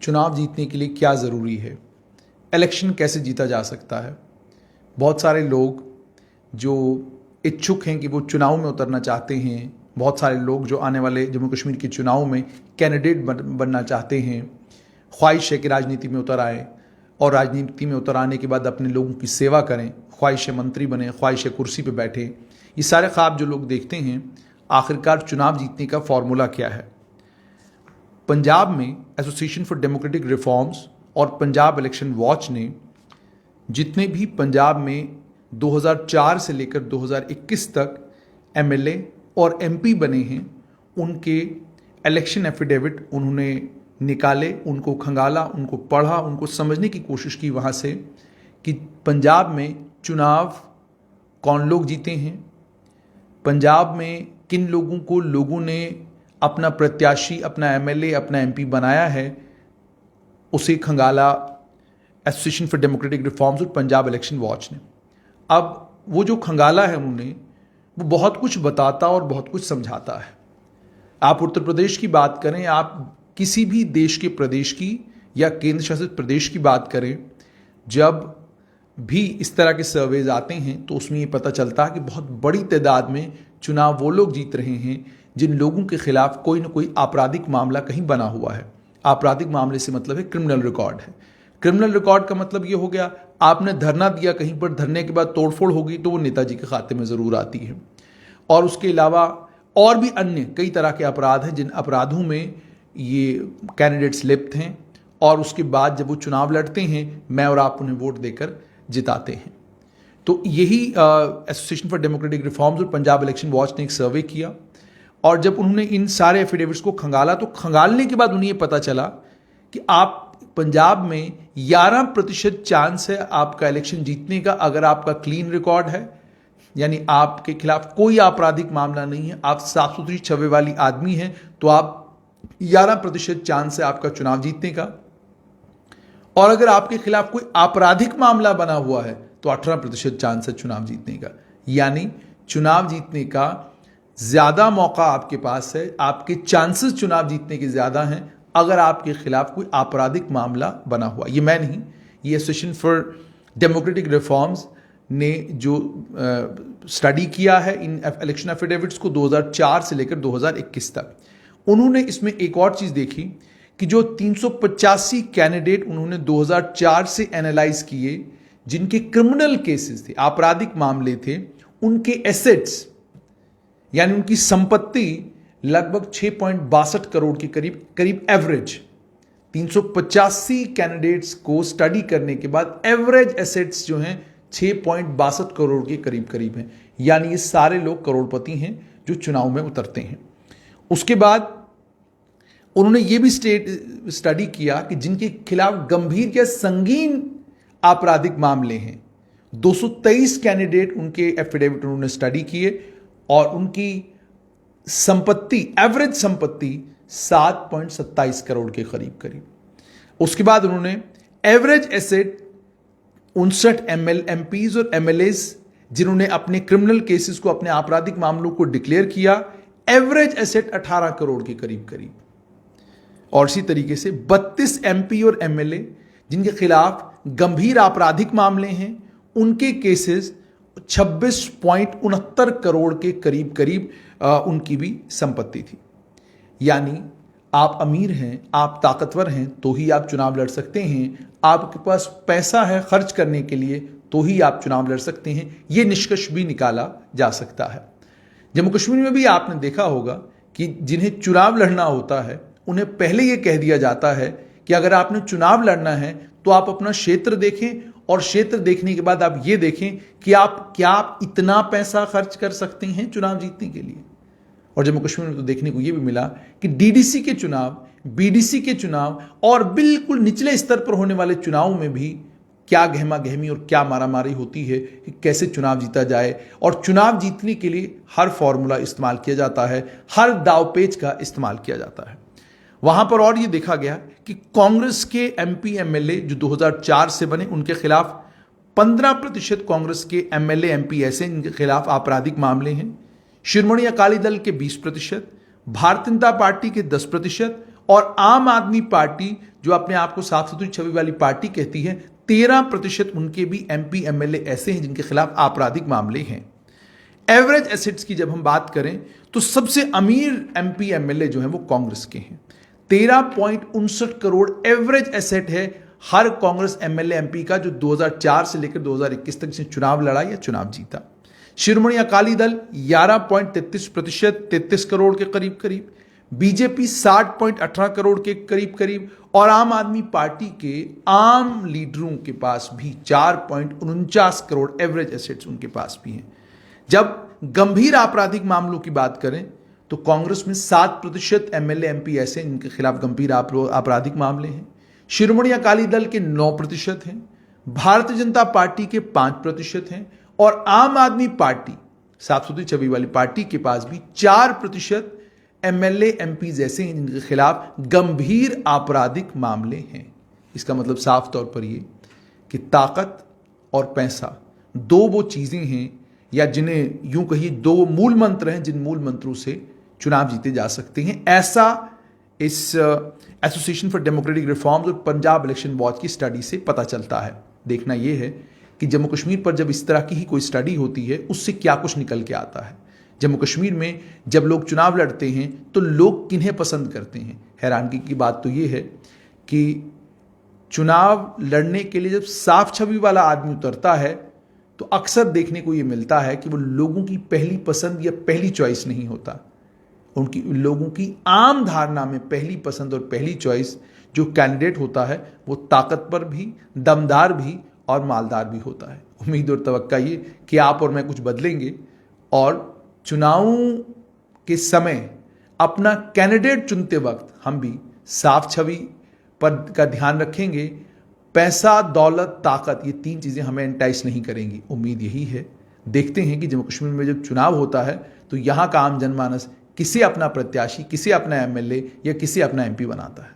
चुनाव जीतने के लिए क्या ज़रूरी है, इलेक्शन कैसे जीता जा सकता है। बहुत सारे लोग जो इच्छुक हैं कि वो चुनाव में उतरना चाहते हैं, बहुत सारे लोग जो आने वाले जम्मू कश्मीर के चुनाव में कैंडिडेट बनना चाहते हैं, ख्वाहिश है कि राजनीति में उतर आए और राजनीति में उतर आने के बाद अपने लोगों की सेवा करें, ख्वाहिश है मंत्री बने, ख्वाहिश है कुर्सी पे बैठे। ये सारे ख्वाब जो लोग देखते हैं, आखिरकार चुनाव जीतने का फॉर्मूला क्या है। पंजाब में एसोसिएशन फॉर डेमोक्रेटिक रिफॉर्म्स और पंजाब इलेक्शन वॉच ने जितने भी पंजाब में 2004 से लेकर 2021 तक एमएलए और एमपी बने हैं, उनके इलेक्शन एफिडेविट उन्होंने निकाले, उनको खंगाला, उनको पढ़ा, उनको समझने की कोशिश की वहाँ से कि पंजाब में चुनाव कौन लोग जीते हैं, पंजाब में किन लोगों को लोगों ने अपना प्रत्याशी, अपना एमएलए, अपना एमपी बनाया है, उसे खंगाला एसोसिएशन फॉर डेमोक्रेटिक रिफॉर्म्स और पंजाब इलेक्शन वॉच ने। अब वो जो खंगाला है उन्होंने, वो बहुत कुछ बताता और बहुत कुछ समझाता है। आप उत्तर प्रदेश की बात करें, आप किसी भी देश के प्रदेश की या केंद्र शासित प्रदेश की बात करें, जब भी इस तरह के सर्वेज आते हैं तो उसमें ये पता चलता है कि बहुत बड़ी तादाद में चुनाव वो लोग जीत रहे हैं जिन लोगों के खिलाफ कोई ना कोई आपराधिक मामला कहीं बना हुआ है। आपराधिक मामले से मतलब है क्रिमिनल रिकॉर्ड है। क्रिमिनल रिकॉर्ड का मतलब ये हो गया, आपने धरना दिया कहीं पर, धरने के बाद तोड़फोड़ होगी तो वो नेताजी के खाते में ज़रूर आती है। और उसके अलावा और भी अन्य कई तरह के अपराध हैं जिन अपराधों में ये कैंडिडेट्स लिप्त हैं, और उसके बाद जब वो चुनाव लड़ते हैं, मैं और आप उन्हें वोट देकर जिताते हैं। तो यही एसोसिएशन फॉर डेमोक्रेटिक रिफॉर्म्स और पंजाब इलेक्शन वॉच ने एक सर्वे किया, और जब उन्होंने इन सारे एफिडेविट्स को खंगाला तो खंगालने के बाद उन्हें ये पता चला कि आप पंजाब में 11% चांस है आपका इलेक्शन जीतने का अगर आपका क्लीन रिकॉर्ड है, यानी आपके खिलाफ कोई आपराधिक मामला नहीं है, आप साफ सुथरी छवि वाली आदमी हैं, तो आप 11% चांस है आपका चुनाव जीतने का। और अगर आपके खिलाफ कोई आपराधिक मामला बना हुआ है तो 18% चांस है चुनाव जीतने का। यानी चुनाव जीतने का ज्यादा मौका आपके पास है, आपके चांसेस चुनाव जीतने के ज्यादा हैं अगर आपके खिलाफ कोई आपराधिक मामला बना हुआ। ये मैं नहीं, ये एसोसिएशन फॉर डेमोक्रेटिक रिफॉर्म्स ने जो स्टडी किया है इन इलेक्शन एफिडेविट्स को 2004 से लेकर 2021 तक, उन्होंने इसमें एक और चीज देखी कि जो 385 कैंडिडेट उन्होंने 2004 से एनालाइज किए जिनके क्रिमिनल केसेस थे, आपराधिक मामले थे, उनके एसेट्स यानी उनकी संपत्ति लगभग 6.62 करोड़ के करीब एवरेज। 385 कैंडिडेट्स को स्टडी करने के बाद एवरेज एसेट्स जो हैं 6.62 करोड़ के करीब हैं। यानी ये सारे लोग करोड़पति हैं जो चुनाव में उतरते हैं। उसके बाद उन्होंने ये भी स्टडी किया कि जिनके खिलाफ गंभीर या संगीन आपराधिक मामले हैं, 223 कैंडिडेट उनके एफिडेविट उन्होंने स्टडी किए और उनकी संपत्ति, एवरेज संपत्ति 7.27 करोड़ के करीब। उसके बाद उन्होंने एवरेज एसेट 59 एमपीज और एमएलएज जिन्होंने अपने क्रिमिनल केसेस को, अपने आपराधिक मामलों को डिक्लेयर किया, एवरेज एसेट 18 करोड़ के करीब। और इसी तरीके से 32 एमपी और एमएलए जिनके खिलाफ गंभीर आपराधिक मामले हैं, उनके केसेस 26.69 करोड़ के करीब उनकी भी संपत्ति थी। यानी आप अमीर हैं, आप ताकतवर हैं तो ही आप चुनाव लड़ सकते हैं, आपके पास पैसा है खर्च करने के लिए तो ही आप चुनाव लड़ सकते हैं। यह निष्कर्ष भी निकाला जा सकता है। जम्मू कश्मीर में भी आपने देखा होगा कि जिन्हें चुनाव लड़ना होता है उन्हें पहले यह कह दिया जाता है कि अगर आपने चुनाव लड़ना है तो आप अपना क्षेत्र देखें, और क्षेत्र देखने के बाद आप ये देखें कि आप इतना पैसा खर्च कर सकते हैं चुनाव जीतने के लिए। और जम्मू कश्मीर में तो देखने को ये भी मिला कि डीडीसी के चुनाव, बीडीसी के चुनाव और बिल्कुल निचले स्तर पर होने वाले चुनाव में भी क्या गहमा गहमी और क्या मारामारी होती है कि कैसे चुनाव जीता जाए। और चुनाव जीतने के लिए हर फॉर्मूला इस्तेमाल किया जाता है, हर दावपेच का इस्तेमाल किया जाता है। वहां पर और ये देखा गया कि कांग्रेस के एमपी एमएलए जो 2004 से बने, उनके खिलाफ 15% कांग्रेस के एमएलए एमपी ऐसे हैं जिनके खिलाफ आपराधिक मामले हैं। शिरोमणि अकाली दल के 20%, भारतीय जनता पार्टी के 10% और आम आदमी पार्टी जो अपने आप को साफ सुथरी छवि वाली पार्टी कहती है, 13% उनके भी एमपी एमएलए ऐसे हैं जिनके खिलाफ आपराधिक मामले हैं। एवरेज एसेट्स की जब हम बात करें तो सबसे अमीर एमपी एमएलए जो हैं वो कांग्रेस के हैं। 13.59 करोड़ एवरेज एसेट है हर कांग्रेस एमएलए एमपी का, जो 2004 से लेकर 2021 तक जिसने चुनाव लड़ा या चुनाव जीता। शिरोमणि अकाली दल 11.33%, 33 करोड़ के करीब करीब, बीजेपी 60.18 करोड़ के करीब करीब, और आम आदमी पार्टी के आम लीडरों के पास भी 4.49 करोड़ एवरेज एसेट्स उनके पास भी हैं। जब गंभीर आपराधिक मामलों की बात करें तो कांग्रेस में 7% एमएलए एमपी ऐसे हैं जिनके खिलाफ गंभीर आपराधिक मामले हैं। शिरोमणि अकाली दल के 9% हैं, भारतीय जनता पार्टी के 5% हैं, और आम आदमी पार्टी साफ सुथरी छवि वाली पार्टी के पास भी 4% एमएलए एमपी ऐसे हैं जिनके खिलाफ गंभीर आपराधिक मामले हैं। इसका मतलब साफ तौर पर यह कि ताकत और पैसा दो वो चीजें हैं, या जिन्हें यूं कहिए दो मूल मंत्र हैं जिन मूल मंत्रों से चुनाव जीते जा सकते हैं। ऐसा इस एसोसिएशन फॉर डेमोक्रेटिक रिफॉर्म्स और पंजाब इलेक्शन वॉच की स्टडी से पता चलता है। देखना यह है कि जम्मू कश्मीर पर जब इस तरह की ही कोई स्टडी होती है उससे क्या कुछ निकल के आता है। जम्मू कश्मीर में जब लोग चुनाव लड़ते हैं तो लोग किन्हें पसंद करते हैं। हैरानगी की बात तो यह है कि चुनाव लड़ने के लिए जब साफ छवि वाला आदमी उतरता है तो अक्सर देखने को यह मिलता है कि वो लोगों की पहली पसंद या पहली चॉइस नहीं होता। उनकी लोगों की आम धारणा में पहली पसंद और पहली चॉइस जो कैंडिडेट होता है वो ताकतवर भी, दमदार भी और मालदार भी होता है। उम्मीद और तवक्का ये कि आप और मैं कुछ बदलेंगे और चुनावों के समय अपना कैंडिडेट चुनते वक्त हम भी साफ छवि पर का ध्यान रखेंगे। पैसा, दौलत, ताकत, ये 3 चीज़ें हमें एंटाइस नहीं करेंगी। उम्मीद यही है। देखते हैं कि जम्मू कश्मीर में जब चुनाव होता है तो यहाँ का आम जनमानस किसे अपना प्रत्याशी, किसे अपना एमएलए या किसे अपना एमपी बनाता है।